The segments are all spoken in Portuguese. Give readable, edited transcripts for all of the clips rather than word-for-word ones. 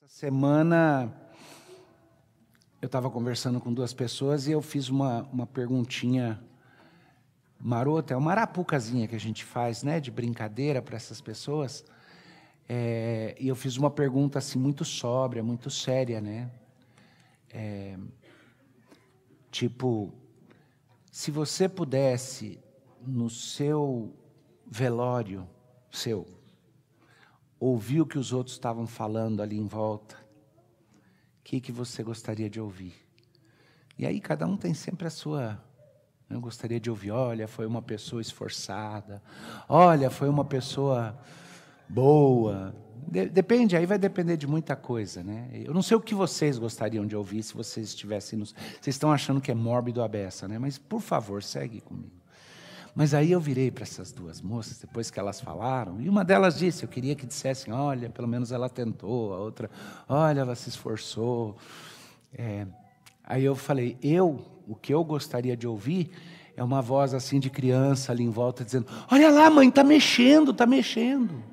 Semana eu estava conversando com duas pessoas e eu fiz uma perguntinha marota, é uma arapucazinha que a gente faz, né, de brincadeira para essas pessoas. E eu fiz uma pergunta assim muito sóbria, muito séria, né? Tipo, se você pudesse no seu velório, ouvir o que os outros estavam falando ali em volta, o que você gostaria de ouvir? E aí cada um tem sempre a sua... Eu gostaria de ouvir, olha, foi uma pessoa esforçada, olha, foi uma pessoa boa. Depende, aí vai depender de muita coisa, né? Eu não sei o que vocês gostariam de ouvir se vocês estivessem... Vocês estão achando que é mórbido a beça, né? Mas, por favor, segue comigo. Mas aí eu virei para essas duas moças, depois que elas falaram, e uma delas disse, eu queria que dissessem, olha, pelo menos ela tentou, a outra, olha, ela se esforçou. Aí eu falei, o que eu gostaria de ouvir é uma voz assim de criança ali em volta, dizendo, olha lá, mãe, está mexendo, está mexendo.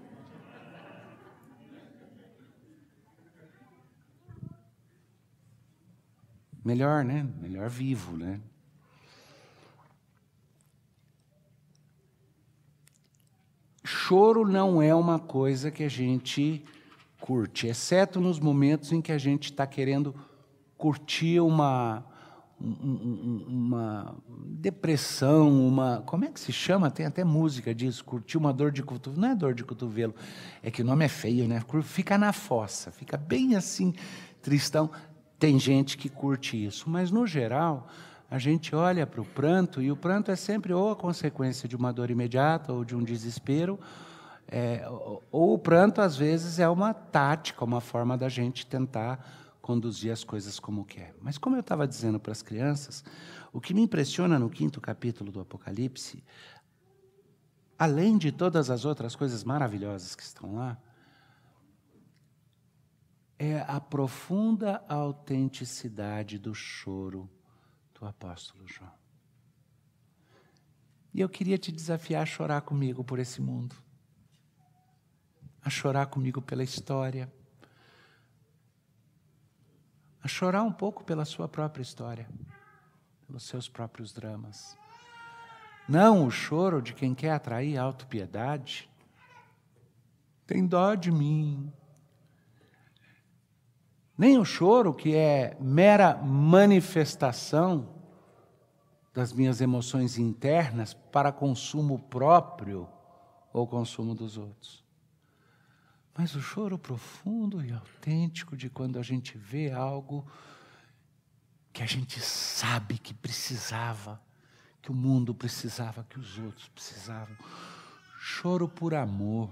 Melhor, né? Melhor vivo, né? Choro não é uma coisa que a gente curte, exceto nos momentos em que a gente está querendo curtir uma depressão, como é que se chama? Tem até música disso, curtir uma dor de cotovelo. Não é dor de cotovelo, é que o nome é feio, né? Fica na fossa, fica bem assim, tristão. Tem gente que curte isso, mas no geral... A gente olha para o pranto, e o pranto é sempre ou a consequência de uma dor imediata, ou de um desespero, ou o pranto, às vezes, é uma tática, uma forma da gente tentar conduzir as coisas como quer. Mas, como eu estava dizendo para as crianças, o que me impressiona no 5º capítulo do Apocalipse, além de todas as outras coisas maravilhosas que estão lá, é a profunda autenticidade do choro do apóstolo João. E eu queria te desafiar a chorar comigo por esse mundo, a chorar comigo pela história, a chorar um pouco pela sua própria história, pelos seus próprios dramas. Não o choro de quem quer atrair autopiedade. Tem dó de mim. Nem o choro que é mera manifestação das minhas emoções internas para consumo próprio ou consumo dos outros. Mas o choro profundo e autêntico de quando a gente vê algo que a gente sabe que precisava, que o mundo precisava, que os outros precisavam. Choro por amor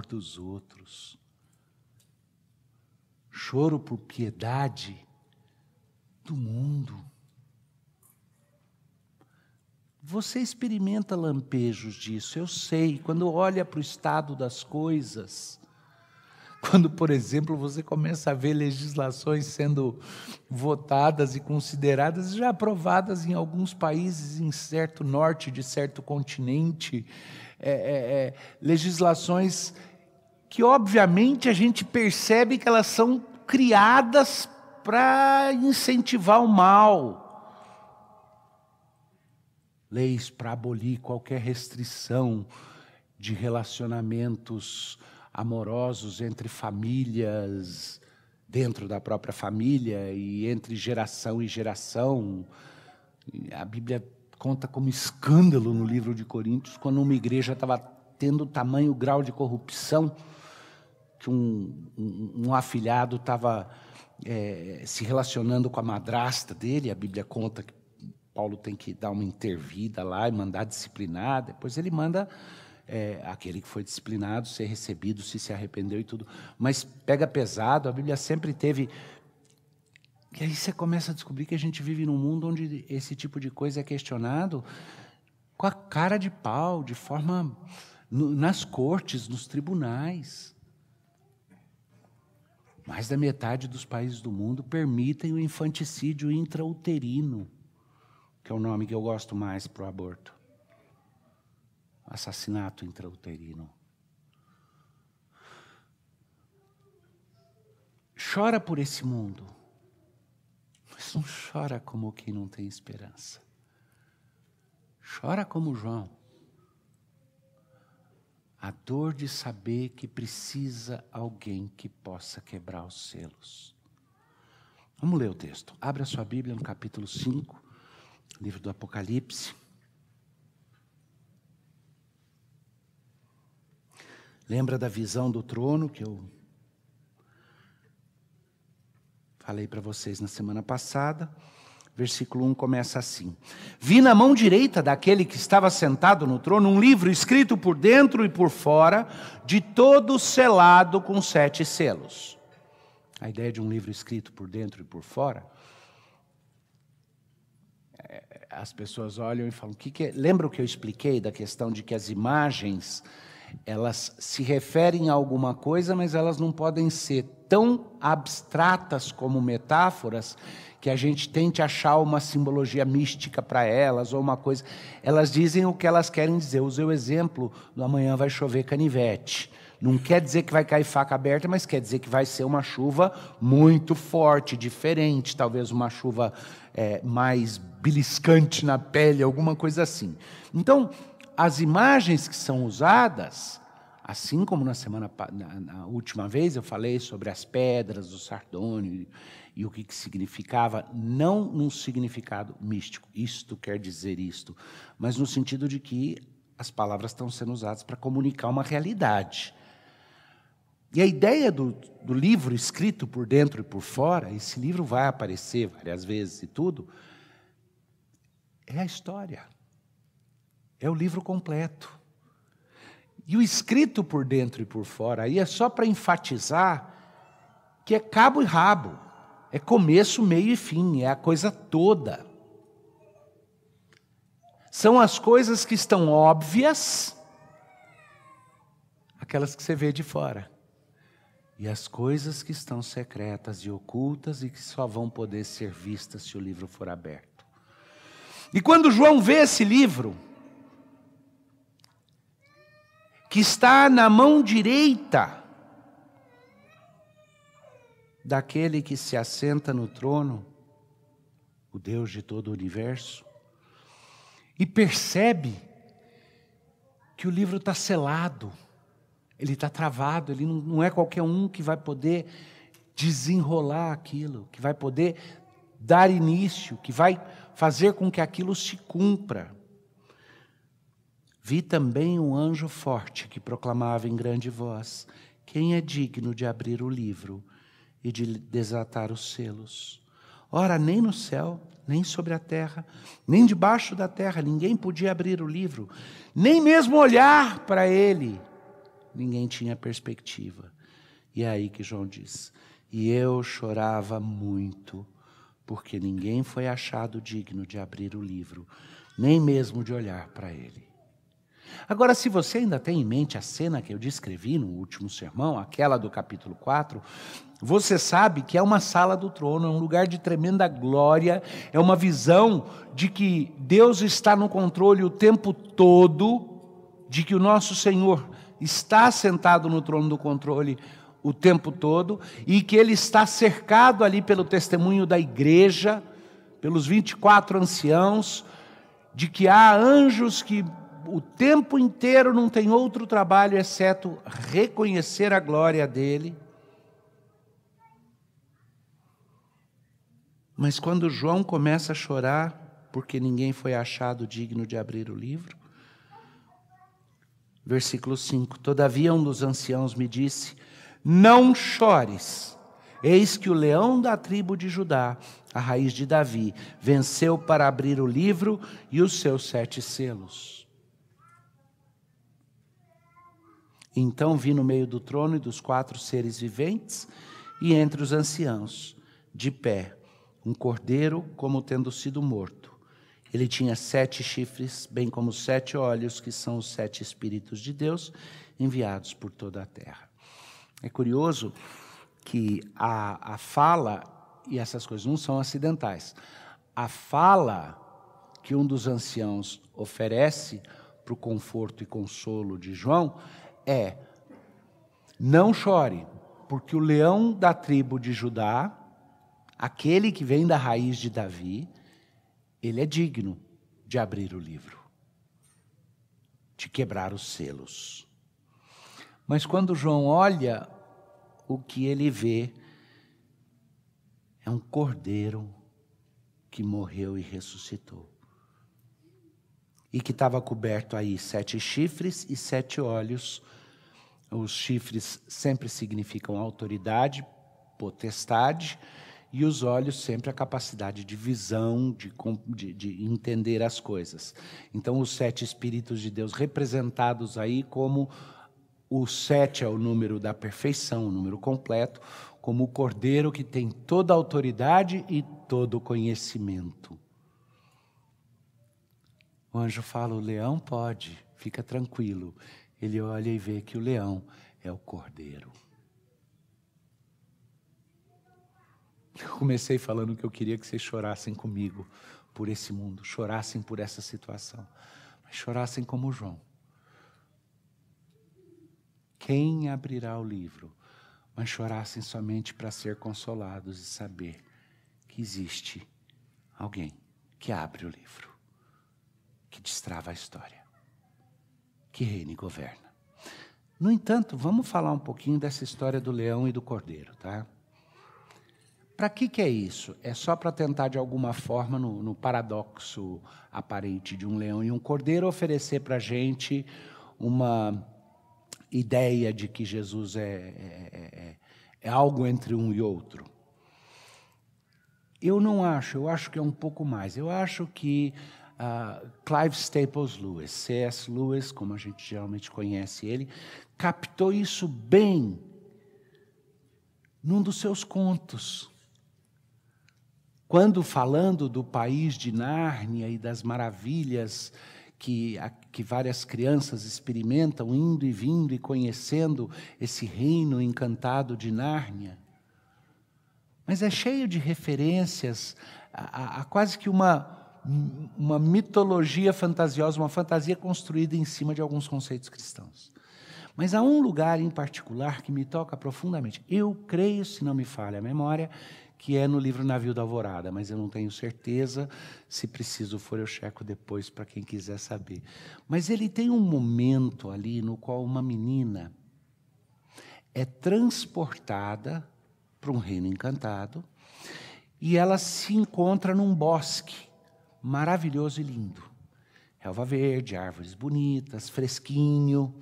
dos outros. Choro por piedade do mundo. Você experimenta lampejos disso, eu sei, quando olha para o estado das coisas, quando, por exemplo, você começa a ver legislações sendo votadas e consideradas, já aprovadas em alguns países, em certo norte de certo continente, legislações que, obviamente, a gente percebe que elas são criadas para incentivar o mal. Leis para abolir qualquer restrição de relacionamentos amorosos entre famílias, dentro da própria família e entre geração e geração. A Bíblia conta como escândalo no livro de Coríntios, quando uma igreja estava tendo tamanho grau de corrupção, que um afilhado estava se relacionando com a madrasta dele. A Bíblia conta que Paulo tem que dar uma intervida lá e mandar disciplinar. Depois ele manda aquele que foi disciplinado ser recebido, se arrependeu e tudo. Mas pega pesado, a Bíblia sempre teve... E aí você começa a descobrir que a gente vive num mundo onde esse tipo de coisa é questionado com a cara de pau, de forma... nas cortes, nos tribunais. Mais da metade dos países do mundo permitem o infanticídio intrauterino, que é o nome que eu gosto mais para o aborto. Assassinato intrauterino. chora por esse mundo, mas não chora como quem não tem esperança. Chora como João. A dor de saber que precisa alguém que possa quebrar os selos. Vamos ler o texto. Abra sua Bíblia no capítulo 5, livro do Apocalipse. Lembra da visão do trono que eu falei para vocês na semana passada? Versículo 1 começa assim: Vi na mão direita daquele que estava sentado no trono um livro escrito por dentro e por fora, de todo selado com 7 selos. A ideia de um livro escrito por dentro e por fora, as pessoas olham e falam, lembra o que eu expliquei da questão de que as imagens, elas se referem a alguma coisa, mas elas não podem ser tão abstratas como metáforas, que a gente tente achar uma simbologia mística para elas, ou uma coisa. Elas dizem o que elas querem dizer. Usei o exemplo do amanhã vai chover canivete. Não quer dizer que vai cair faca aberta, mas quer dizer que vai ser uma chuva muito forte, diferente, talvez uma chuva mais beliscante na pele, alguma coisa assim. Então, as imagens que são usadas, assim como na última vez eu falei sobre as pedras do sardônio e o que significava, não num significado místico, isto quer dizer isto, mas no sentido de que as palavras estão sendo usadas para comunicar uma realidade. E a ideia do livro escrito por dentro e por fora, esse livro vai aparecer várias vezes e tudo, é a história. É o livro completo. E o escrito por dentro e por fora, aí é só para enfatizar que é cabo e rabo. É começo, meio e fim, é a coisa toda. São as coisas que estão óbvias, aquelas que você vê de fora. E as coisas que estão secretas e ocultas e que só vão poder ser vistas se o livro for aberto. E quando João vê esse livro, que está na mão direita daquele que se assenta no trono, o Deus de todo o universo, e percebe que o livro está selado, ele está travado, ele não é qualquer um que vai poder desenrolar aquilo, que vai poder dar início, que vai fazer com que aquilo se cumpra. Vi também um anjo forte que proclamava em grande voz: quem é digno de abrir o livro e de desatar os selos? Ora, nem no céu, nem sobre a terra, nem debaixo da terra, ninguém podia abrir o livro, nem mesmo olhar para ele. Ninguém tinha perspectiva. E é aí que João diz: e eu chorava muito, porque ninguém foi achado digno de abrir o livro, nem mesmo de olhar para ele. Agora, se você ainda tem em mente a cena que eu descrevi no último sermão, aquela do capítulo 4, você sabe que é uma sala do trono, é um lugar de tremenda glória, é uma visão de que Deus está no controle o tempo todo, de que o nosso Senhor está sentado no trono do controle o tempo todo, e que Ele está cercado ali pelo testemunho da igreja, pelos 24 anciãos, de que há anjos que o tempo inteiro não tem outro trabalho exceto reconhecer a glória dele. Mas quando João começa a chorar, porque ninguém foi achado digno de abrir o livro, versículo 5, todavia um dos anciãos me disse: não chores, eis que o leão da tribo de Judá, a raiz de Davi, venceu para abrir o livro e os seus 7 selos. Então vi no meio do trono e dos 4 seres viventes, e entre os anciãos, de pé, um cordeiro como tendo sido morto. Ele tinha 7 chifres, bem como 7 olhos, que são os 7 Espíritos de Deus, enviados por toda a terra. É curioso que a fala, e essas coisas não são acidentais, a fala que um dos anciãos oferece para o conforto e consolo de João é: não chore, porque o leão da tribo de Judá, aquele que vem da raiz de Davi, ele é digno de abrir o livro, de quebrar os selos. Mas quando João olha, o que ele vê é um cordeiro que morreu e ressuscitou. E que estava coberto aí 7 chifres e 7 olhos. Os chifres sempre significam autoridade, potestade, e os olhos sempre a capacidade de visão, de entender as coisas. Então, os 7 Espíritos de Deus representados aí como o 7 é o número da perfeição, o número completo, como o cordeiro que tem toda a autoridade e todo o conhecimento. O anjo fala, o leão pode, fica tranquilo. Ele olha e vê que o leão é o cordeiro. Eu comecei falando que eu queria que vocês chorassem comigo por esse mundo, chorassem por essa situação, mas chorassem como João. Quem abrirá o livro? Mas chorassem somente para ser consolados e saber que existe alguém que abre o livro, que destrava a história, que reina e governa. No entanto, vamos falar um pouquinho dessa história do leão e do cordeiro, tá? Para que é isso? É só para tentar, de alguma forma, no paradoxo aparente de um leão e um cordeiro, oferecer para a gente uma ideia de que Jesus é algo entre um e outro. Eu não acho, eu acho que é um pouco mais. Eu acho que Clive Staples Lewis, C.S. Lewis, como a gente geralmente conhece ele, captou isso bem num dos seus contos. Quando falando do país de Nárnia e das maravilhas que várias crianças experimentam, indo e vindo e conhecendo esse reino encantado de Nárnia. Mas é cheio de referências a quase que uma mitologia fantasiosa, uma fantasia construída em cima de alguns conceitos cristãos. Mas há um lugar em particular que me toca profundamente. Eu creio, se não me falha a memória, que é no livro Navio da Alvorada, mas eu não tenho certeza. Se preciso for, eu checo depois para quem quiser saber. Mas ele tem um momento ali no qual uma menina é transportada para um reino encantado e ela se encontra num bosque maravilhoso e lindo. Relva verde, árvores bonitas, fresquinho.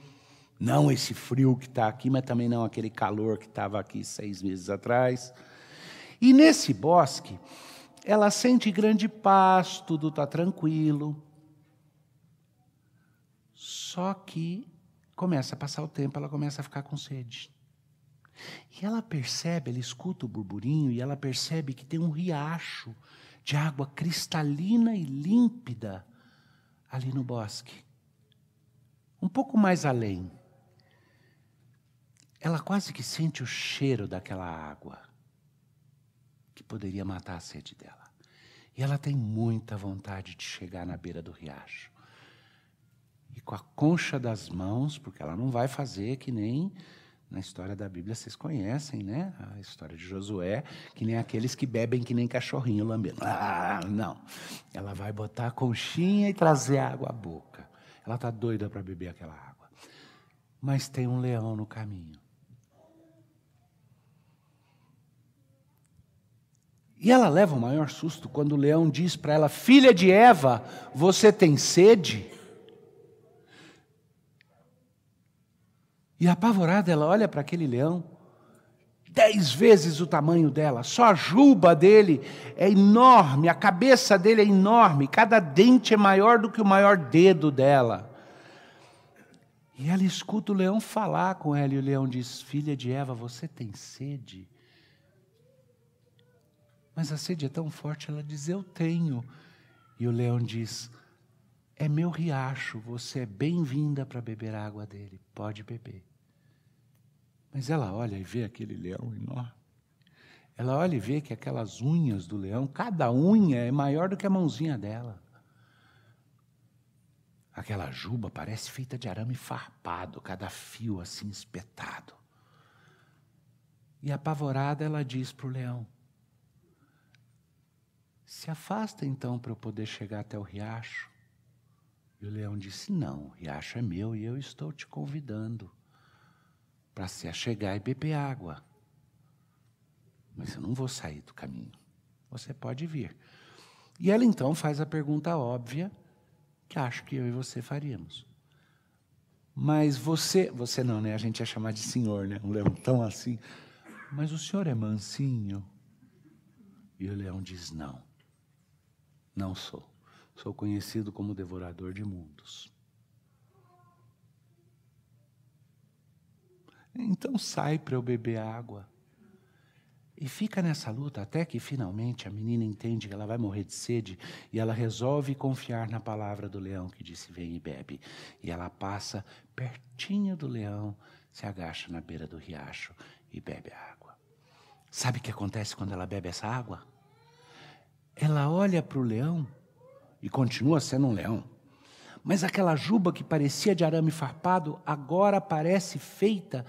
Não esse frio que está aqui, mas também não aquele calor que estava aqui 6 meses atrás. E nesse bosque, ela sente grande paz, tudo está tranquilo. Só que começa a passar o tempo, ela começa a ficar com sede. E ela percebe, ela escuta o burburinho e ela percebe que tem um riacho de água cristalina e límpida ali no bosque. Um pouco mais além. Ela quase que sente o cheiro daquela água que poderia matar a sede dela. E ela tem muita vontade de chegar na beira do riacho. E com a concha das mãos, porque ela não vai fazer que nem na história da Bíblia, vocês conhecem, né? A história de Josué, que nem aqueles que bebem que nem cachorrinho lambendo. Não. Ela vai botar a conchinha e trazer a água à boca. Ela está doida para beber aquela água. Mas tem um leão no caminho. E ela leva o maior susto quando o leão diz para ela, filha de Eva, você tem sede? E apavorada ela olha para aquele leão, 10 vezes o tamanho dela, só a juba dele é enorme, a cabeça dele é enorme, cada dente é maior do que o maior dedo dela. E ela escuta o leão falar com ela e o leão diz, filha de Eva, você tem sede? Mas a sede é tão forte, ela diz, eu tenho. E o leão diz, é meu riacho, você é bem-vinda para beber a água dele, pode beber. Mas ela olha e vê aquele leão enorme. Ela olha e vê que aquelas unhas do leão, cada unha é maior do que a mãozinha dela. Aquela juba parece feita de arame farpado, cada fio assim espetado. E apavorada ela diz para o leão: se afasta então para eu poder chegar até o riacho. E o leão disse: não, o riacho é meu e eu estou te convidando para se achegar e beber água. Mas eu não vou sair do caminho. Você pode vir. E ela então faz a pergunta óbvia, que acho que eu e você faríamos. Mas você não, né? A gente ia chamar de senhor, né? Um leão tão assim. Mas o senhor é mansinho? E o leão diz: não, não sou. Sou conhecido como devorador de mundos. Então sai para eu beber água. E fica nessa luta até que finalmente a menina entende que ela vai morrer de sede e ela resolve confiar na palavra do leão que disse: vem e bebe. E ela passa pertinho do leão, se agacha na beira do riacho e bebe a água. Sabe o que acontece quando ela bebe essa água? Ela olha para o leão e continua sendo um leão. Mas aquela juba que parecia de arame farpado agora parece feita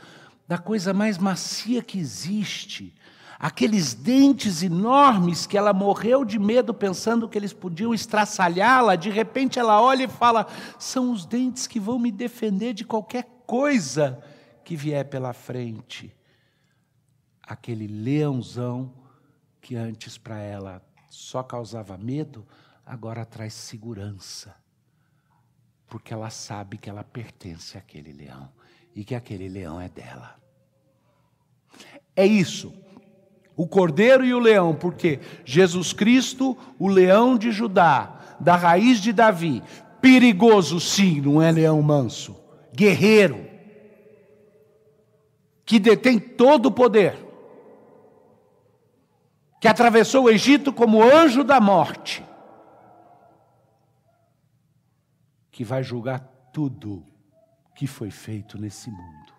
da coisa mais macia que existe. Aqueles dentes enormes que ela morreu de medo pensando que eles podiam estraçalhá-la, de repente ela olha e fala: são os dentes que vão me defender de qualquer coisa que vier pela frente. Aquele leãozão que antes para ela só causava medo, agora traz segurança. Porque ela sabe que ela pertence àquele leão e que aquele leão é dela. É isso. O cordeiro e o leão, porque Jesus Cristo, o leão de Judá, da raiz de Davi, perigoso sim, não é leão manso, guerreiro, que detém todo o poder, que atravessou o Egito como anjo da morte, que vai julgar tudo que foi feito nesse mundo,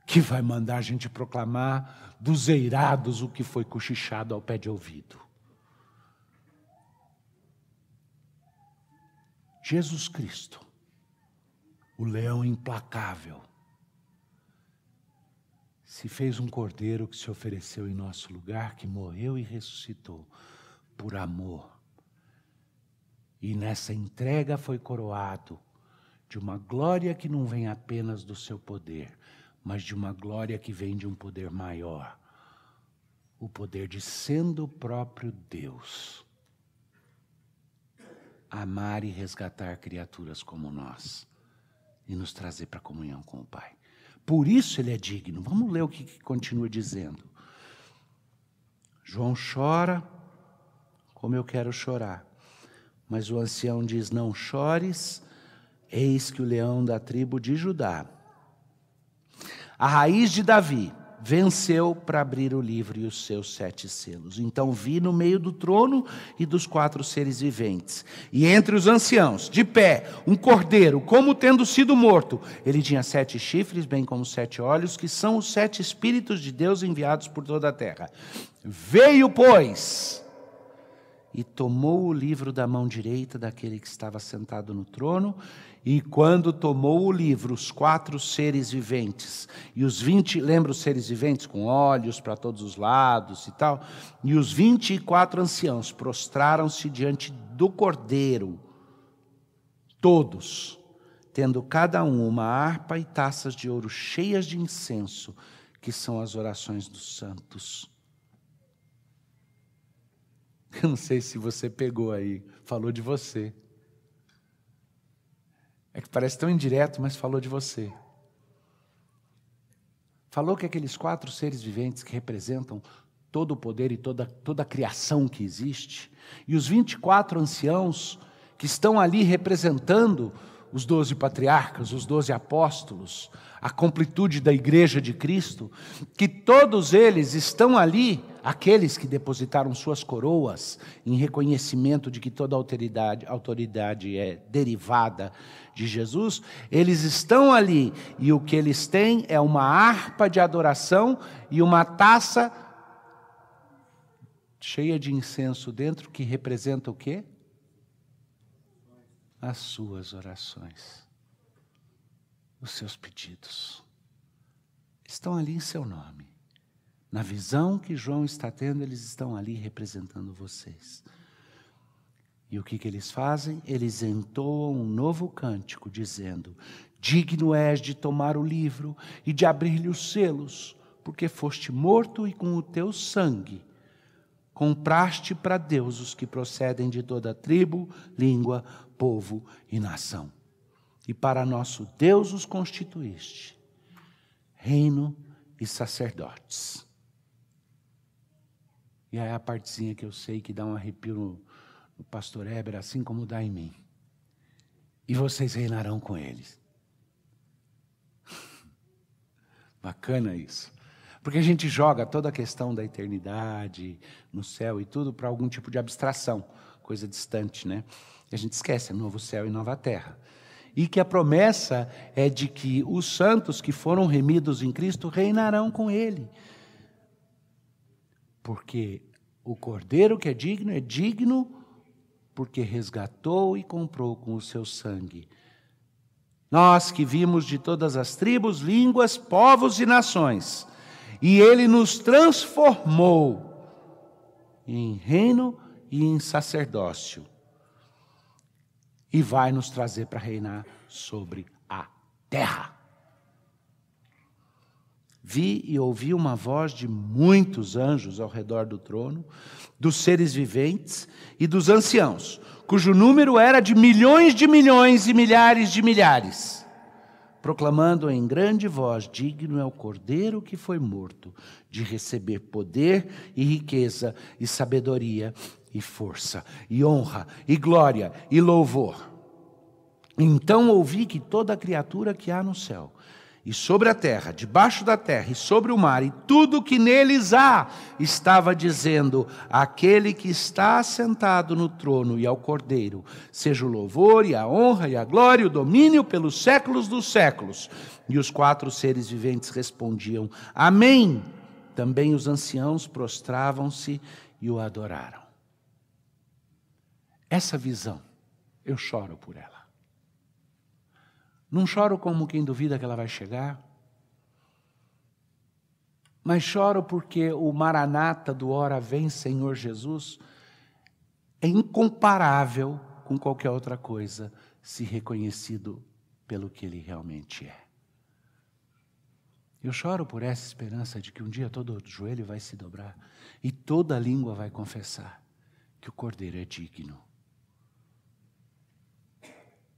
que vai mandar a gente proclamar dos eirados o que foi cochichado ao pé de ouvido. Jesus Cristo, o leão implacável, se fez um cordeiro que se ofereceu em nosso lugar, que morreu e ressuscitou por amor. E nessa entrega foi coroado de uma glória que não vem apenas do seu poder, mas de uma glória que vem de um poder maior. O poder de, sendo o próprio Deus, amar e resgatar criaturas como nós e nos trazer para a comunhão com o Pai. Por isso ele é digno. Vamos ler o que continua dizendo. João chora como eu quero chorar. Mas o ancião diz: não chores, eis que o leão da tribo de Judá, a raiz de Davi, venceu para abrir o livro e os seus 7 selos. Então vi no meio do trono e dos 4 seres viventes, e entre os anciãos, de pé, um cordeiro, como tendo sido morto. Ele tinha 7 chifres, bem como 7 olhos, que são os 7 Espíritos de Deus enviados por toda a terra. Veio, pois, e tomou o livro da mão direita daquele que estava sentado no trono, e quando tomou o livro, os 4 seres viventes, e os 20, lembra os seres viventes com olhos para todos os lados e tal, e os 24 anciãos prostraram-se diante do cordeiro, todos, tendo cada um uma harpa e taças de ouro cheias de incenso, que são as orações dos santos. Eu não sei se você pegou aí, falou de você. É que parece tão indireto, mas falou de você. Falou que aqueles 4 seres viventes que representam todo o poder e toda a criação que existe, e os 24 anciãos que estão ali representando os 12 patriarcas, os 12 apóstolos, a completude da igreja de Cristo, que todos eles estão ali, aqueles que depositaram suas coroas em reconhecimento de que toda autoridade é derivada de Jesus, eles estão ali e o que eles têm é uma harpa de adoração e uma taça cheia de incenso dentro que representa o quê? As suas orações, os seus pedidos. estão ali em seu nome. Na visão que João está tendo, eles estão ali representando vocês. E o que eles fazem? Eles entoam um novo cântico, dizendo: digno és de tomar o livro e de abrir-lhe os selos, porque foste morto e com o teu sangue compraste para Deus os que procedem de toda tribo, língua, povo e nação. E para nosso Deus os constituíste, reino e sacerdotes. E aí a partezinha que eu sei que dá um arrepio no pastor Heber, assim como dá em mim. E vocês reinarão com eles. Bacana isso. Porque a gente joga toda a questão da eternidade, no céu e tudo, para algum tipo de abstração, coisa distante, né? E a gente esquece, é novo céu e nova terra. E que a promessa é de que os santos que foram remidos em Cristo reinarão com Ele. Porque o Cordeiro que é digno porque resgatou e comprou com o seu sangue. Nós que vimos de todas as tribos, línguas, povos e nações, e Ele nos transformou em reino e em sacerdócio, e vai nos trazer para reinar sobre a terra. Vi e ouvi uma voz de muitos anjos ao redor do trono, dos seres viventes e dos anciãos, cujo número era de milhões e milhares de milhares, proclamando em grande voz: digno é o Cordeiro que foi morto, de receber poder e riqueza e sabedoria e força e honra e glória e louvor. Então ouvi que toda criatura que há no céu e sobre a terra, debaixo da terra e sobre o mar, e tudo que neles há, estava dizendo: aquele que está assentado no trono e ao Cordeiro, seja o louvor e a honra e a glória e o domínio pelos séculos dos séculos. E os 4 seres viventes respondiam: amém. Também os anciãos prostravam-se e o adoraram. Essa visão, eu choro por ela. Não choro como quem duvida que ela vai chegar, mas choro porque o Maranata do Ora Vem Senhor Jesus é incomparável com qualquer outra coisa, se reconhecido pelo que Ele realmente é. Eu choro por essa esperança de que um dia todo joelho vai se dobrar e toda língua vai confessar que o Cordeiro é digno.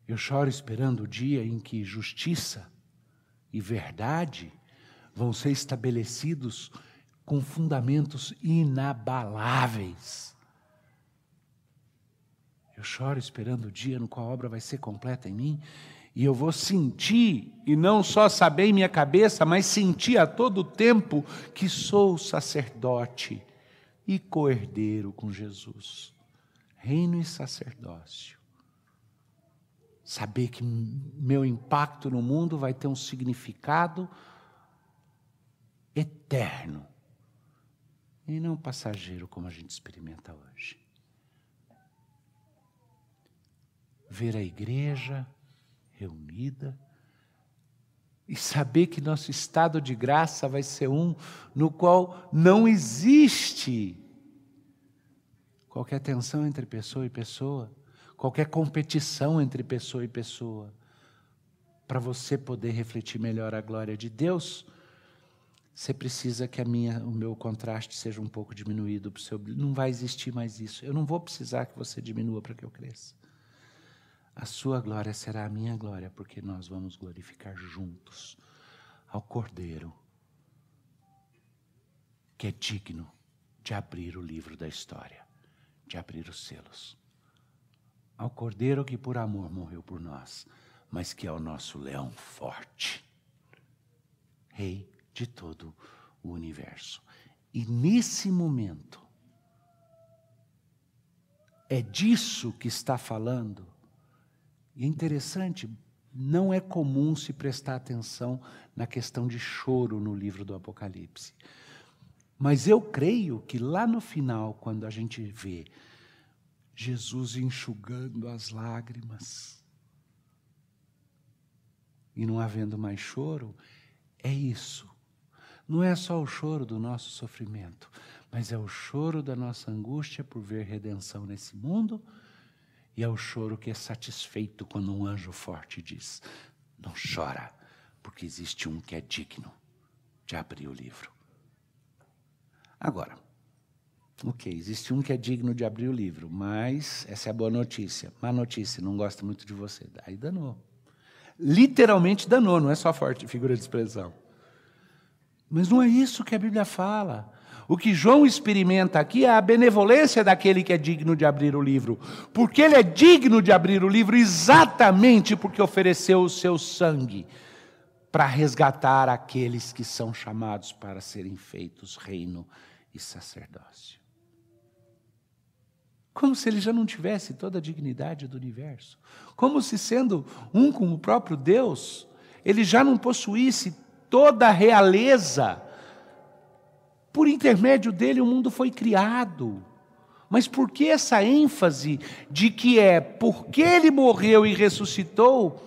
Eu choro esperando o dia em que justiça e verdade vão ser estabelecidos com fundamentos inabaláveis. Eu choro esperando o dia no qual a obra vai ser completa em mim e eu vou sentir, e não só saber em minha cabeça, mas sentir a todo tempo que sou sacerdote e co-herdeiro com Jesus. Reino e sacerdócio. Saber que meu impacto no mundo vai ter um significado eterno e não passageiro como a gente experimenta hoje. Ver a igreja reunida e saber que nosso estado de graça vai ser um no qual não existe qualquer tensão entre pessoa e pessoa, qualquer competição entre pessoa e pessoa. Para você poder refletir melhor a glória de Deus, você precisa que o meu contraste seja um pouco diminuído para o seu brilho. Não vai existir mais isso. Eu não vou precisar que você diminua para que eu cresça. A sua glória será a minha glória, porque nós vamos glorificar juntos ao Cordeiro, que é digno de abrir o livro da história, de abrir os selos. Ao Cordeiro que por amor morreu por nós, mas que é o nosso leão forte, Rei de todo o universo. E nesse momento, é disso que está falando. E é interessante, não é comum se prestar atenção na questão de choro no livro do Apocalipse. Mas eu creio que lá no final, quando a gente vê Jesus enxugando as lágrimas e não havendo mais choro, é isso Não é só o choro do nosso sofrimento, mas é o choro da nossa angústia por ver redenção nesse mundo, e é o choro que é satisfeito quando um anjo forte diz: não chora, porque existe um que é digno de abrir o livro. Agora, ok, existe um que é digno de abrir o livro, mas essa é a boa notícia. Má notícia, não gosta muito de você. Aí danou. Literalmente danou, não é só forte figura de expressão. Mas não é isso que a Bíblia fala. O que João experimenta aqui é a benevolência daquele que é digno de abrir o livro. Porque ele é digno de abrir o livro exatamente porque ofereceu o seu sangue para resgatar aqueles que são chamados para serem feitos reino e sacerdócio. Como se ele já não tivesse toda a dignidade do universo. Como se, sendo um com o próprio Deus, ele já não possuísse toda a realeza. Por intermédio dele o mundo foi criado. Mas por que essa ênfase de que é porque ele morreu e ressuscitou?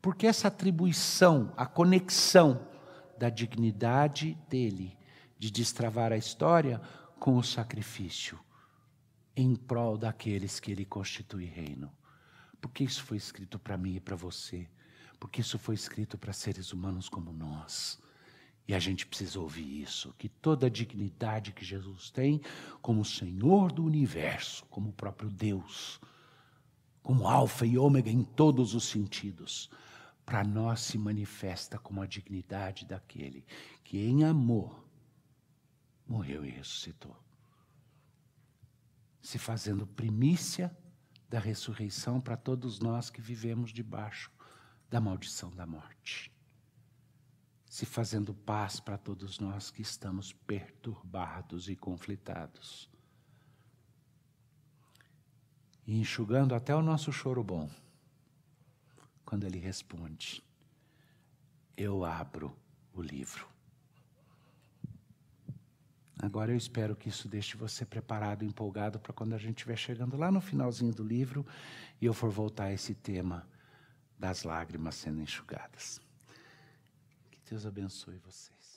Porque essa atribuição, a conexão da dignidade dele de destravar a história com o sacrifício em prol daqueles que ele constitui reino. Porque isso foi escrito para mim e para você. Porque isso foi escrito para seres humanos como nós. E a gente precisa ouvir isso, que toda a dignidade que Jesus tem como Senhor do universo, como o próprio Deus, como alfa e ômega em todos os sentidos, para nós se manifesta como a dignidade daquele que em amor morreu e ressuscitou, se fazendo primícia da ressurreição para todos nós que vivemos debaixo da maldição da morte, se fazendo paz para todos nós que estamos perturbados e conflitados, e enxugando até o nosso choro bom, quando ele responde: eu abro o livro. Agora eu espero que isso deixe você preparado, empolgado, para quando a gente estiver chegando lá no finalzinho do livro e eu for voltar a esse tema das lágrimas sendo enxugadas. Que Deus abençoe vocês.